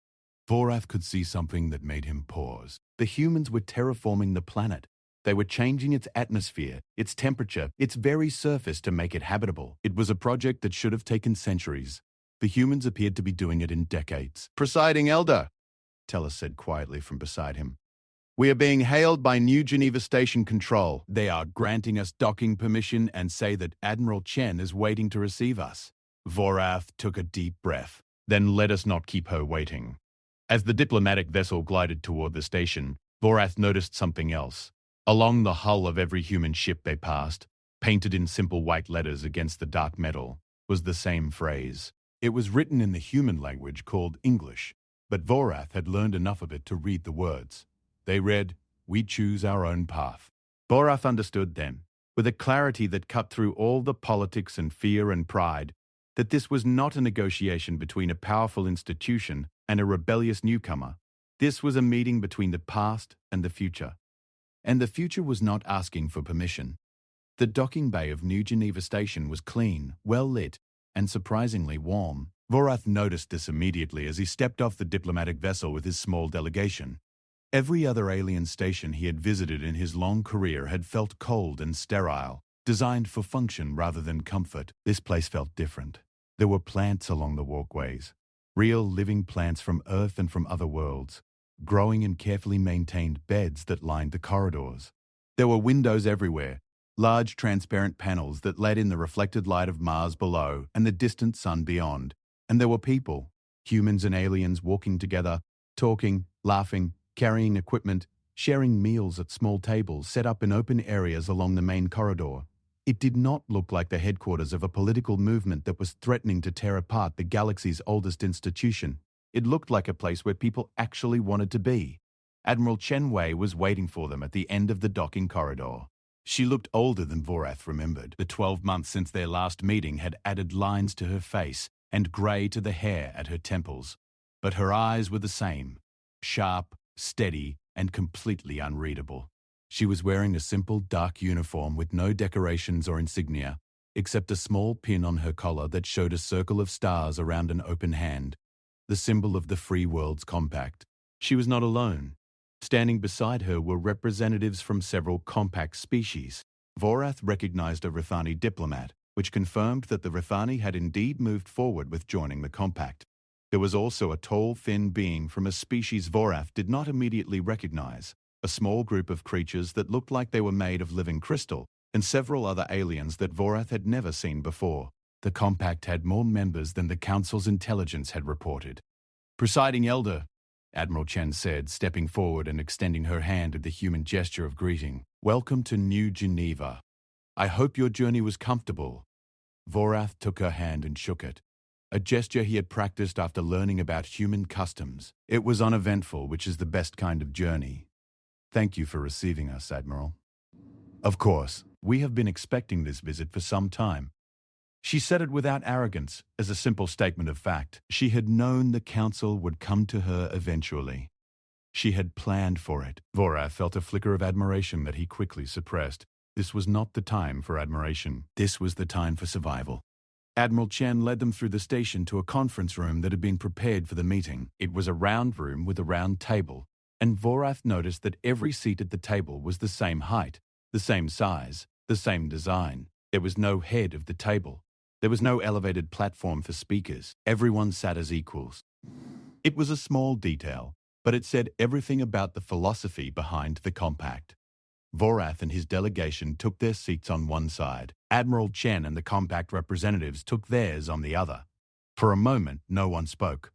Vorath could see something that made him pause. The humans were terraforming the planet. They were changing its atmosphere, its temperature, its very surface to make it habitable. It was a project that should have taken centuries. The humans appeared to be doing it in decades. "Presiding Elder," Tellus said quietly from beside him. "We are being hailed by New Geneva Station Control. They are granting us docking permission and say that Admiral Chen is waiting to receive us." Vorath took a deep breath. "Then let us not keep her waiting." As the diplomatic vessel glided toward the station, Vorath noticed something else. Along the hull of every human ship they passed, painted in simple white letters against the dark metal, was the same phrase. It was written in the human language called English, but Vorath had learned enough of it to read the words. They read, "We choose our own path." Vorath understood then, with a clarity that cut through all the politics and fear and pride, that this was not a negotiation between a powerful institution and a rebellious newcomer. This was a meeting between the past and the future. And the future was not asking for permission. The docking bay of New Geneva Station was clean, well lit, and surprisingly warm. Vorath noticed this immediately as he stepped off the diplomatic vessel with his small delegation. Every other alien station he had visited in his long career had felt cold and sterile, designed for function rather than comfort. This place felt different. There were plants along the walkways, real living plants from Earth and from other worlds, growing in carefully maintained beds that lined the corridors. There were windows everywhere, large transparent panels that let in the reflected light of Mars below and the distant sun beyond. And there were people, humans and aliens walking together, talking, laughing, carrying equipment, sharing meals at small tables set up in open areas along the main corridor. It did not look like the headquarters of a political movement that was threatening to tear apart the galaxy's oldest institution. It looked like a place where people actually wanted to be. Admiral Chen was waiting for them at the end of the docking corridor. She looked older than Vorath remembered. The 12 months since their last meeting had added lines to her face and grey to the hair at her temples. But her eyes were the same, sharp, steady, and completely unreadable. She was wearing a simple dark uniform with no decorations or insignia, except a small pin on her collar that showed a circle of stars around an open hand, the symbol of the Free Worlds Compact. She was not alone. Standing beside her were representatives from several compact species. Vorath recognized a Rithani diplomat, which confirmed that the Rithani had indeed moved forward with joining the compact. There was also a tall, thin being from a species Vorath did not immediately recognize, a small group of creatures that looked like they were made of living crystal, and several other aliens that Vorath had never seen before. The compact had more members than the Council's intelligence had reported. "Presiding Elder," Admiral Chen said, stepping forward and extending her hand with the human gesture of greeting. "Welcome to New Geneva. I hope your journey was comfortable." Vorath took her hand and shook it, a gesture he had practiced after learning about human customs. "It was uneventful, which is the best kind of journey. Thank you for receiving us, Admiral." "Of course, we have been expecting this visit for some time." She said it without arrogance, as a simple statement of fact. She had known the Council would come to her eventually. She had planned for it. Vorath felt a flicker of admiration that he quickly suppressed. This was not the time for admiration. This was the time for survival. Admiral Chen led them through the station to a conference room that had been prepared for the meeting. It was a round room with a round table, and Vorath noticed that every seat at the table was the same height, the same size, the same design. There was no head of the table. There was no elevated platform for speakers. Everyone sat as equals. It was a small detail, but it said everything about the philosophy behind the compact. Vorath and his delegation took their seats on one side. Admiral Chen and the compact representatives took theirs on the other. For a moment, no one spoke.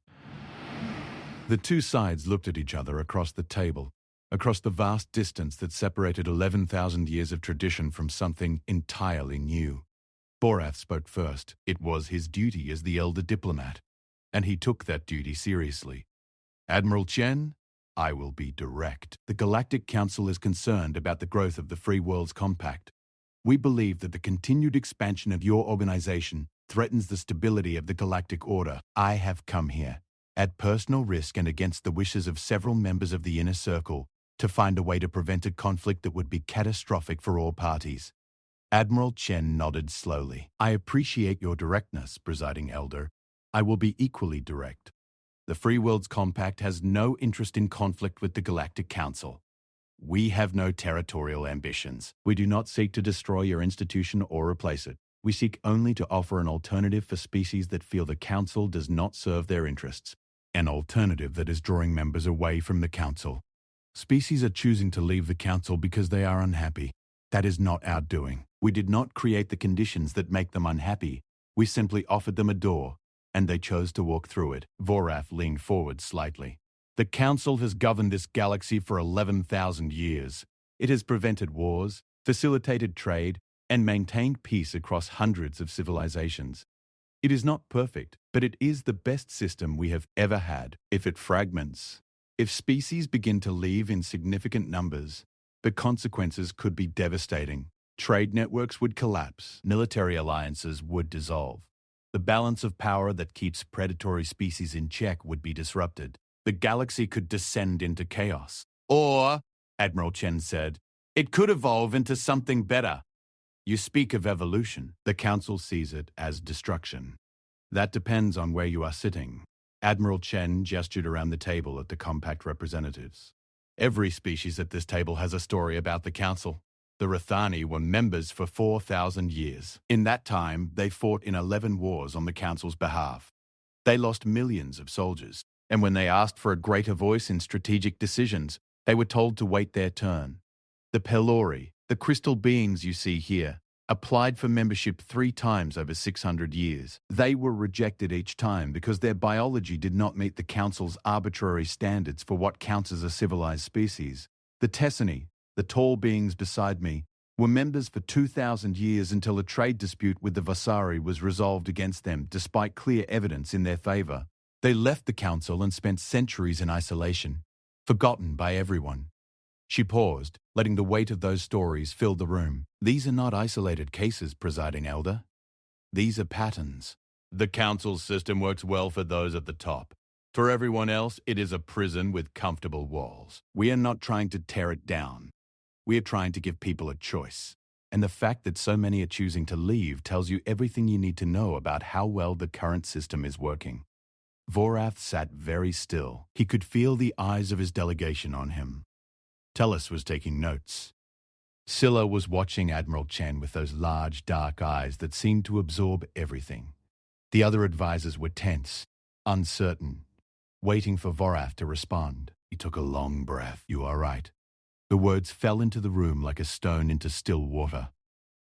The two sides looked at each other across the table, across the vast distance that separated 11,000 years of tradition from something entirely new. Vorath spoke first. It was his duty as the elder diplomat, and he took that duty seriously. Admiral Chen, I will be direct. The Galactic Council is concerned about the growth of the Free Worlds Compact. We believe that the continued expansion of your organization threatens the stability of the Galactic Order. I have come here, at personal risk and against the wishes of several members of the Inner Circle, to find a way to prevent a conflict that would be catastrophic for all parties. Admiral Chen nodded slowly. I appreciate your directness, Presiding Elder. I will be equally direct. The Free Worlds Compact has no interest in conflict with the Galactic Council. We have no territorial ambitions. We do not seek to destroy your institution or replace it. We seek only to offer an alternative for species that feel the Council does not serve their interests. An alternative that is drawing members away from the Council. Species are choosing to leave the Council because they are unhappy. That is not our doing. We did not create the conditions that make them unhappy. We simply offered them a door, and they chose to walk through it. Vorath leaned forward slightly. The Council has governed this galaxy for 11,000 years. It has prevented wars, facilitated trade, and maintained peace across hundreds of civilizations. It is not perfect, but it is the best system we have ever had. If it fragments, if species begin to leave in significant numbers, the consequences could be devastating. Trade networks would collapse. Military alliances would dissolve. The balance of power that keeps predatory species in check would be disrupted. The galaxy could descend into chaos. Or, Admiral Chen said, it could evolve into something better. You speak of evolution. The Council sees it as destruction. That depends on where you are sitting. Admiral Chen gestured around the table at the compact representatives. Every species at this table has a story about the Council. The Rathani were members for 4,000 years. In that time, they fought in 11 wars on the Council's behalf. They lost millions of soldiers, and when they asked for a greater voice in strategic decisions, they were told to wait their turn. The Pelori, the crystal beings you see here, applied for membership 3 times over 600 years. They were rejected each time because their biology did not meet the Council's arbitrary standards for what counts as a civilized species. The Tessani, the tall beings beside me, were members for 2,000 years until a trade dispute with the Vasari was resolved against them despite clear evidence in their favor. They left the Council and spent centuries in isolation, forgotten by everyone. She paused, letting the weight of those stories fill the room. These are not isolated cases, Presiding Elder. These are patterns. The Council's system works well for those at the top. For everyone else, it is a prison with comfortable walls. We are not trying to tear it down. We are trying to give people a choice. And the fact that so many are choosing to leave tells you everything you need to know about how well the current system is working. Vorath sat very still. He could feel the eyes of his delegation on him. Tellus was taking notes. Scylla was watching Admiral Chen with those large, dark eyes that seemed to absorb everything. The other advisors were tense, uncertain, waiting for Vorath to respond. He took a long breath. You are right. The words fell into the room like a stone into still water.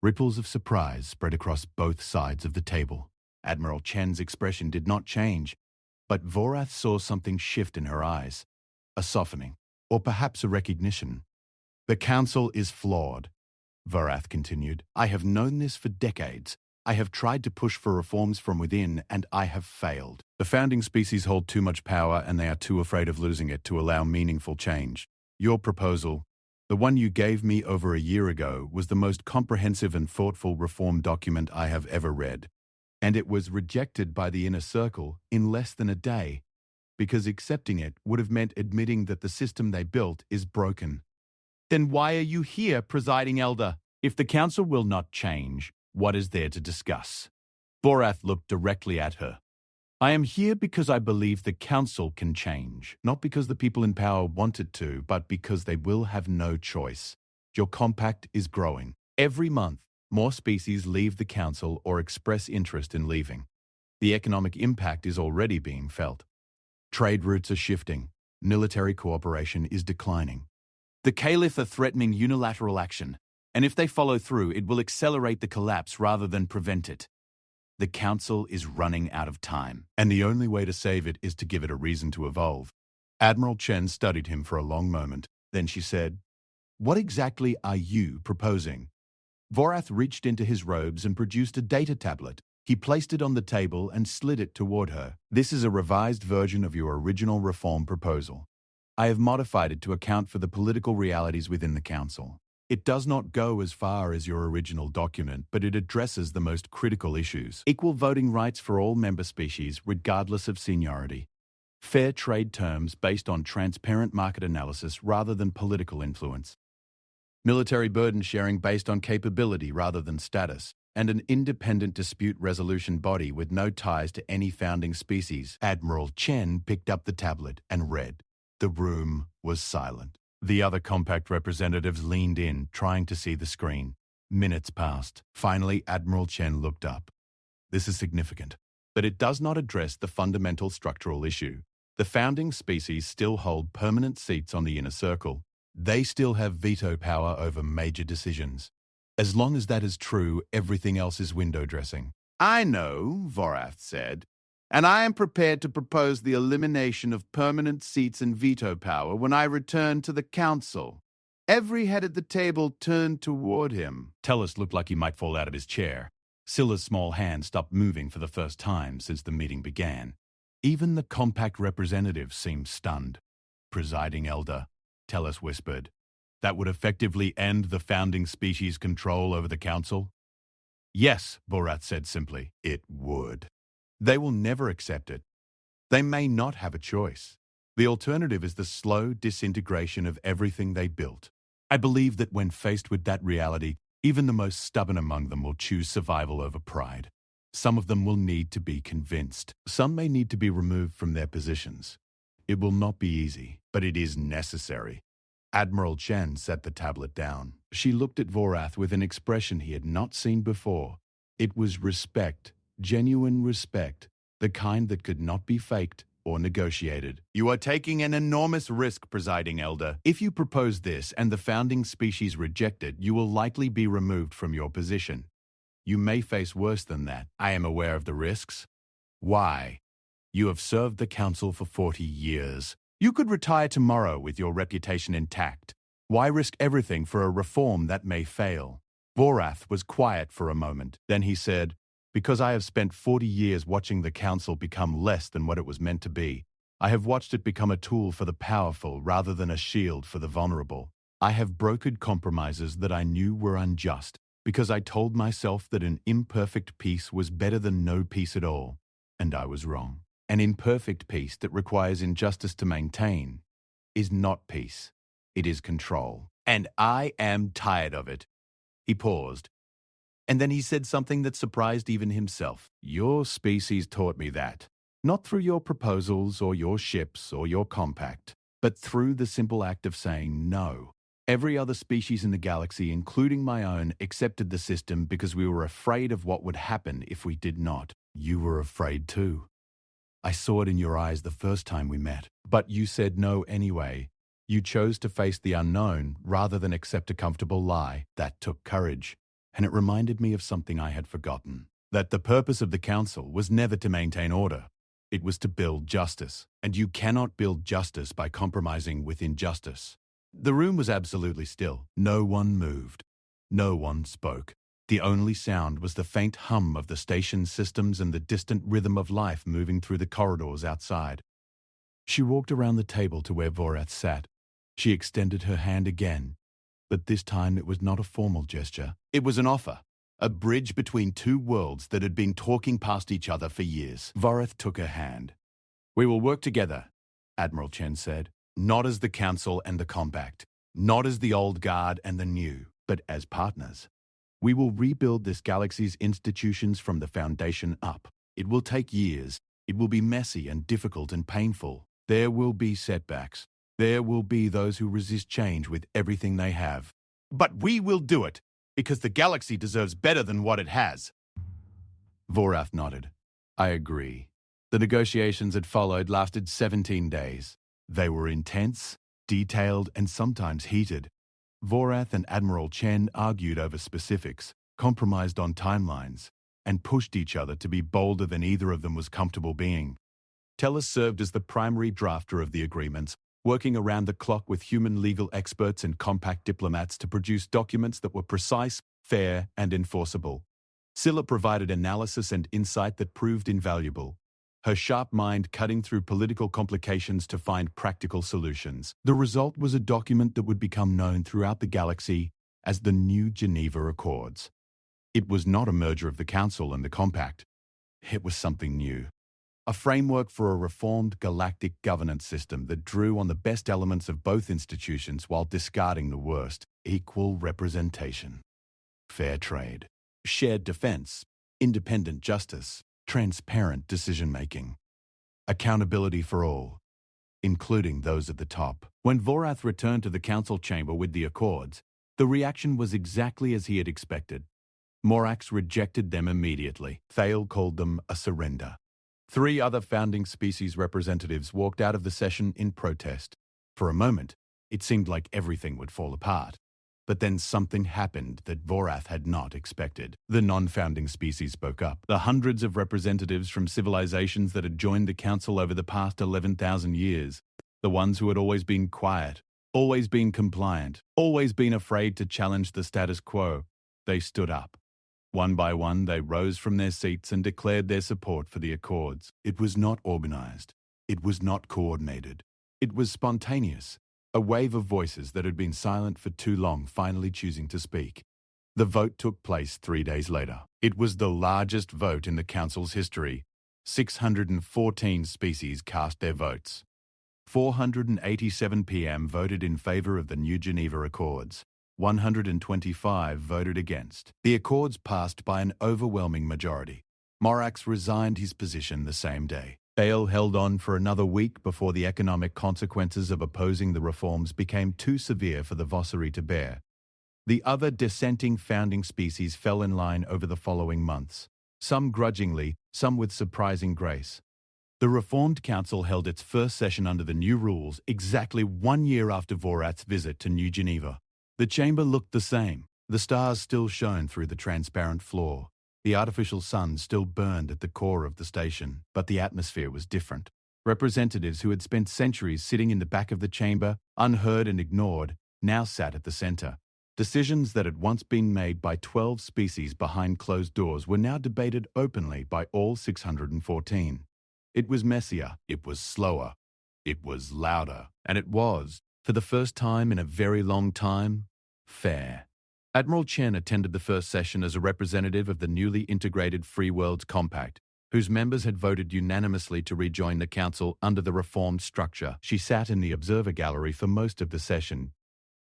Ripples of surprise spread across both sides of the table. Admiral Chen's expression did not change, but Vorath saw something shift in her eyes, a softening, or perhaps a recognition. The Council is flawed, Vorath continued. I have known this for decades. I have tried to push for reforms from within, and I have failed. The founding species hold too much power, and they are too afraid of losing it to allow meaningful change. Your proposal, the one you gave me over a year ago, was the most comprehensive and thoughtful reform document I have ever read. And it was rejected by the Inner Circle in less than a day, because accepting it would have meant admitting that the system they built is broken. Then why are you here, Presiding Elder? If the council will not change, what is there to discuss? Vorath looked directly at her. I am here because I believe the council can change, not because the people in power want it to, but because they will have no choice. Your compact is growing. Every month, more species leave the council or express interest in leaving. The economic impact is already being felt. Trade routes are shifting. Military cooperation is declining. The Caliph are threatening unilateral action, and if they follow through, it will accelerate the collapse rather than prevent it. The council is running out of time, and the only way to save it is to give it a reason to evolve. Admiral Chen studied him for a long moment. Then she said, "What exactly are you proposing?" Vorath reached into his robes and produced a data tablet. He placed it on the table and slid it toward her. This is a revised version of your original reform proposal. I have modified it to account for the political realities within the council. It does not go as far as your original document, but it addresses the most critical issues. Equal voting rights for all member species, regardless of seniority. Fair trade terms based on transparent market analysis rather than political influence. Military burden sharing based on capability rather than status. And an independent dispute resolution body with no ties to any founding species. Admiral Chen picked up the tablet and read. The room was silent. The other compact representatives leaned in, trying to see the screen. Minutes passed. Finally, Admiral Chen looked up. This is significant, but it does not address the fundamental structural issue. The founding species still hold permanent seats on the inner circle. They still have veto power over major decisions. As long as that is true, everything else is window dressing. I know, Vorath said, and I am prepared to propose the elimination of permanent seats and veto power when I return to the council. Every head at the table turned toward him. Tellus looked like he might fall out of his chair. Scylla's small hand stopped moving for the first time since the meeting began. Even the compact representatives seemed stunned. Presiding Elder, Tellus whispered, that would effectively end the founding species' control over the council? Yes, Vorath said simply, it would. They will never accept it. They may not have a choice. The alternative is the slow disintegration of everything they built. I believe that when faced with that reality, even the most stubborn among them will choose survival over pride. Some of them will need to be convinced. Some may need to be removed from their positions. It will not be easy, but it is necessary. Admiral Chen set the tablet down. She looked at Vorath with an expression he had not seen before. It was respect, genuine respect, the kind that could not be faked or negotiated. You are taking an enormous risk, Presiding Elder. If you propose this and the founding species reject it, you will likely be removed from your position. You may face worse than that. I am aware of the risks. Why? You have served the council for 40 years. You could retire tomorrow with your reputation intact. Why risk everything for a reform that may fail? Vorath was quiet for a moment. Then he said, because I have spent 40 years watching the council become less than what it was meant to be. I have watched it become a tool for the powerful rather than a shield for the vulnerable. I have brokered compromises that I knew were unjust because I told myself that an imperfect peace was better than no peace at all. And I was wrong. An imperfect peace that requires injustice to maintain is not peace. It is control. And I am tired of it. He paused. And then he said something that surprised even himself. Your species taught me that. Not through your proposals or your ships or your compact, but through the simple act of saying no. Every other species in the galaxy, including my own, accepted the system because we were afraid of what would happen if we did not. You were afraid too. I saw it in your eyes the first time we met. But you said no anyway. You chose to face the unknown rather than accept a comfortable lie. That took courage. And it reminded me of something I had forgotten. That the purpose of the council was never to maintain order. It was to build justice. And you cannot build justice by compromising with injustice. The room was absolutely still. No one moved. No one spoke. The only sound was the faint hum of the station systems and the distant rhythm of life moving through the corridors outside. She walked around the table to where Vorath sat. She extended her hand again, but this time it was not a formal gesture. It was an offer, a bridge between two worlds that had been talking past each other for years. Vorath took her hand. We will work together, Admiral Chen said, not as the Council and the Compact, not as the old guard and the new, but as partners. We will rebuild this galaxy's institutions from the foundation up. It will take years. It will be messy and difficult and painful. There will be setbacks. There will be those who resist change with everything they have. But we will do it, because the galaxy deserves better than what it has. Vorath nodded. I agree. The negotiations that followed lasted 17 days. They were intense, detailed, and sometimes heated. Vorath and Admiral Chen argued over specifics, compromised on timelines, and pushed each other to be bolder than either of them was comfortable being. Tellus served as the primary drafter of the agreements, working around the clock with human legal experts and compact diplomats to produce documents that were precise, fair, and enforceable. Scylla provided analysis and insight that proved invaluable, her sharp mind cutting through political complications to find practical solutions. The result was a document that would become known throughout the galaxy as the New Geneva Accords. It was not a merger of the Council and the Compact. It was something new. A framework for a reformed galactic governance system that drew on the best elements of both institutions while discarding the worst. Equal representation, fair trade, shared defense, independent justice, transparent decision-making, accountability for all, including those at the top. When Vorath returned to the council chamber with the Accords, the reaction was exactly as he had expected. Morax rejected them immediately. Thale called them a surrender. 3 other founding species representatives walked out of the session in protest. For a moment, it seemed like everything would fall apart. But then something happened that Vorath had not expected. The non-founding species spoke up. The hundreds of representatives from civilizations that had joined the council over the past 11,000 years, the ones who had always been quiet, always been compliant, always been afraid to challenge the status quo, they stood up. One by one, they rose from their seats and declared their support for the Accords. It was not organized. It was not coordinated. It was spontaneous. A wave of voices that had been silent for too long finally choosing to speak. The vote took place 3 days later. It was the largest vote in the Council's history. 614 species cast their votes. 487 PM voted in favor of the New Geneva Accords. 125 voted against. The Accords passed by an overwhelming majority. Morax resigned his position the same day. Thale held on for another week before the economic consequences of opposing the reforms became too severe for the Vossari to bear. The other dissenting founding species fell in line over the following months, some grudgingly, some with surprising grace. The Reformed Council held its first session under the new rules exactly 1 year after Vorath's visit to New Geneva. The chamber looked the same. The stars still shone through the transparent floor. The artificial sun still burned at the core of the station, but the atmosphere was different. Representatives who had spent centuries sitting in the back of the chamber, unheard and ignored, now sat at the center. Decisions that had once been made by 12 species behind closed doors were now debated openly by all 614. It was messier, it was slower, it was louder, and it was, for the first time in a very long time, fair. Admiral Chen attended the first session as a representative of the newly integrated Free Worlds Compact, whose members had voted unanimously to rejoin the Council under the reformed structure. She sat in the observer gallery for most of the session,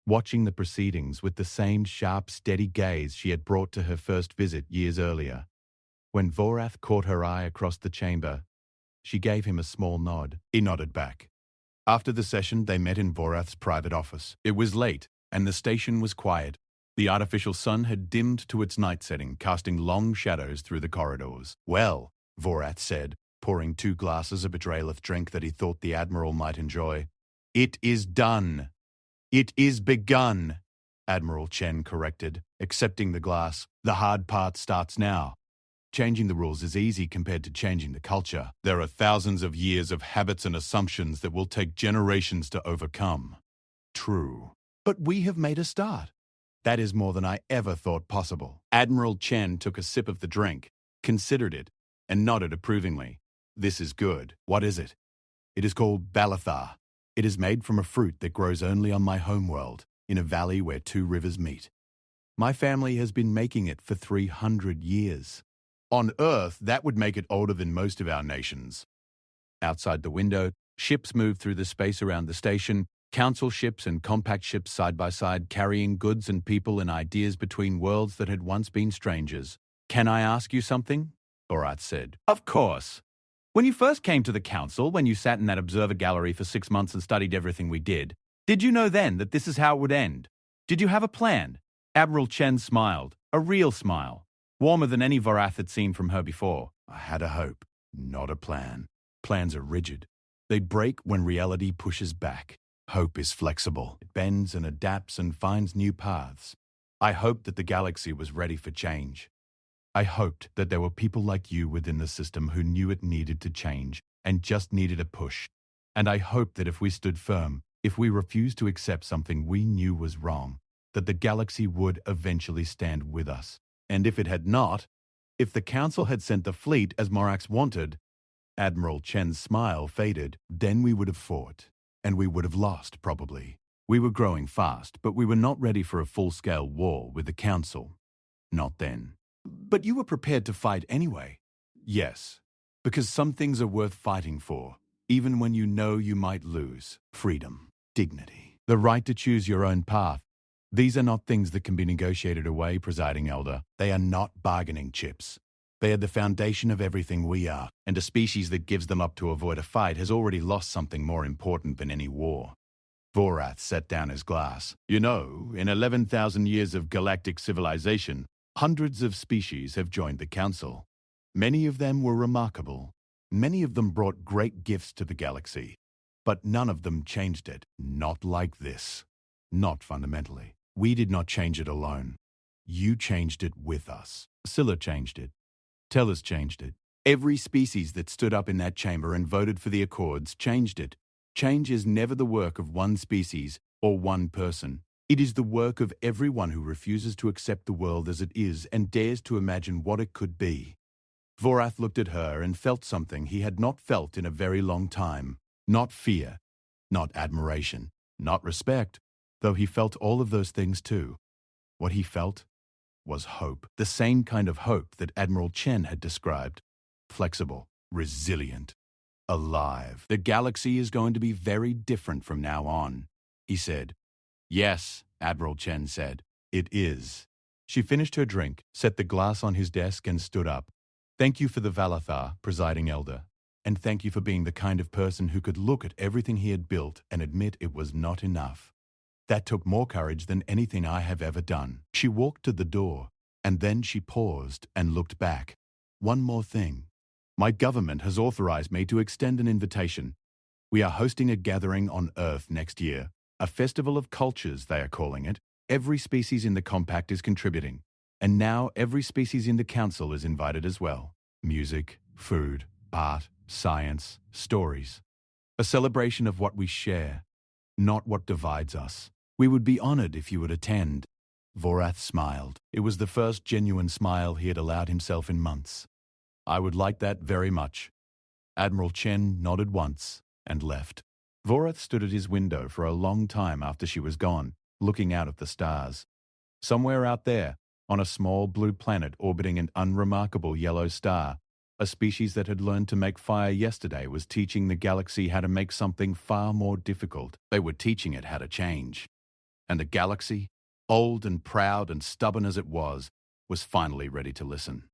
watching the proceedings with the same sharp, steady gaze she had brought to her first visit years earlier. When Vorath caught her eye across the chamber, she gave him a small nod. He nodded back. After the session, they met in Vorath's private office. It was late, and the station was quiet. The artificial sun had dimmed to its night setting, casting long shadows through the corridors. Well, Vorath said, pouring 2 glasses of a Dreith drink that he thought the Admiral might enjoy. It is done. It is begun, Admiral Chen corrected, accepting the glass. The hard part starts now. Changing the rules is easy compared to changing the culture. There are thousands of years of habits and assumptions that will take generations to overcome. True. But we have made a start. That is more than I ever thought possible. Admiral Chen took a sip of the drink, considered it, and nodded approvingly. This is good. What is it? It is called Balathar. It is made from a fruit that grows only on my homeworld, in a valley where 2 rivers meet. My family has been making it for 300 years. On Earth, that would make it older than most of our nations. Outside the window, ships moved through the space around the station, Council ships and compact ships side by side, carrying goods and people and ideas between worlds that had once been strangers. "Can I ask you something?" Vorath said. "Of course. When you first came to the council, when you sat in that observer gallery for 6 months and studied everything we did you know then that this is how it would end? Did you have a plan?" Admiral Chen smiled, a real smile, warmer than any Vorath had seen from her before. "I had a hope, not a plan. Plans are rigid. They break when reality pushes back. Hope is flexible. It bends and adapts and finds new paths. I hoped that the galaxy was ready for change. I hoped that there were people like you within the system who knew it needed to change and just needed a push. And I hoped that if we stood firm, if we refused to accept something we knew was wrong, that the galaxy would eventually stand with us. And if it had not, if the Council had sent the fleet as Morax wanted," Admiral Chen's smile faded, "then we would have fought. And we would have lost, probably. We were growing fast, but we were not ready for a full-scale war with the Council. Not then." "But you were prepared to fight anyway." "Yes, because some things are worth fighting for, even when you know you might lose. Freedom, dignity, the right to choose your own path. These are not things that can be negotiated away, Presiding Elder. They are not bargaining chips. They are the foundation of everything we are, and a species that gives them up to avoid a fight has already lost something more important than any war." Vorath set down his glass. "You know, in 11,000 years of galactic civilization, hundreds of species have joined the Council. Many of them were remarkable. Many of them brought great gifts to the galaxy. But none of them changed it. Not like this. Not fundamentally. We did not change it alone. You changed it with us. Scylla changed it. Tellus changed it. Every species that stood up in that chamber and voted for the Accords changed it. Change is never the work of one species or one person. It is the work of everyone who refuses to accept the world as it is and dares to imagine what it could be." Vorath looked at her and felt something he had not felt in a very long time. Not fear, not admiration, not respect, though he felt all of those things too. What he felt was hope, the same kind of hope that Admiral Chen had described. Flexible, resilient, alive. "The galaxy is going to be very different from now on," he said. "Yes," Admiral Chen said. "It is." She finished her drink, set the glass on his desk and stood up. "Thank you for the Valathar, Presiding Elder. And thank you for being the kind of person who could look at everything he had built and admit it was not enough. That took more courage than anything I have ever done." She walked to the door, and then she paused and looked back. "One more thing. My government has authorized me to extend an invitation. We are hosting a gathering on Earth next year. A festival of cultures, they are calling it. Every species in the compact is contributing. And now every species in the Council is invited as well. Music, food, art, science, stories. A celebration of what we share, not what divides us. We would be honored if you would attend." Vorath smiled. It was the first genuine smile he had allowed himself in months. "I would like that very much." Admiral Chen nodded once and left. Vorath stood at his window for a long time after she was gone, looking out at the stars. Somewhere out there, on a small blue planet orbiting an unremarkable yellow star, a species that had learned to make fire yesterday was teaching the galaxy how to make something far more difficult. They were teaching it how to change. And the galaxy, old and proud and stubborn as it was finally ready to listen.